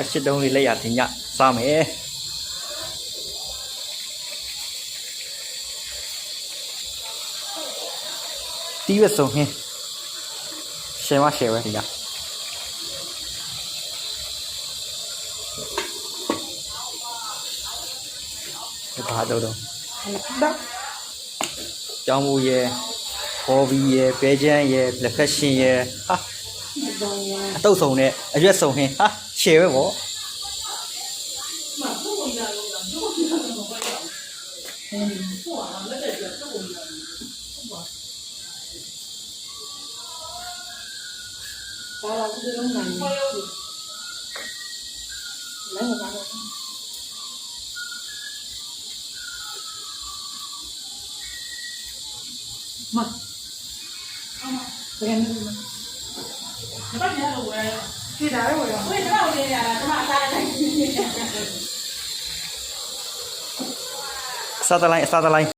ရှစ်တုံးလေးလက်ရတင်ညစားမယ်တီးရဆုံးဟင်းရှယ်မရှယ်ပဲဒီကဘာတော့ကျောင်းမူရဲ့ဘော်ဘီရဲ့ပဲချမ်းရဲ့လက်ဖက်ရှင်ရဲ့ဟာအတုပ်ဆုံးနဲ့အရွက်ဆုံးဟင်းဟာရှယ်ပဲဗောဘာလာကူလုံးနိုင်လဲလည်းမပါတော့မဘယ်နဲ့လဲဘာလဲလို့ဝယ်ဒီဒါရောဝယ်တော့နေရတာကျမအစားတိုင်းစားတလိုက်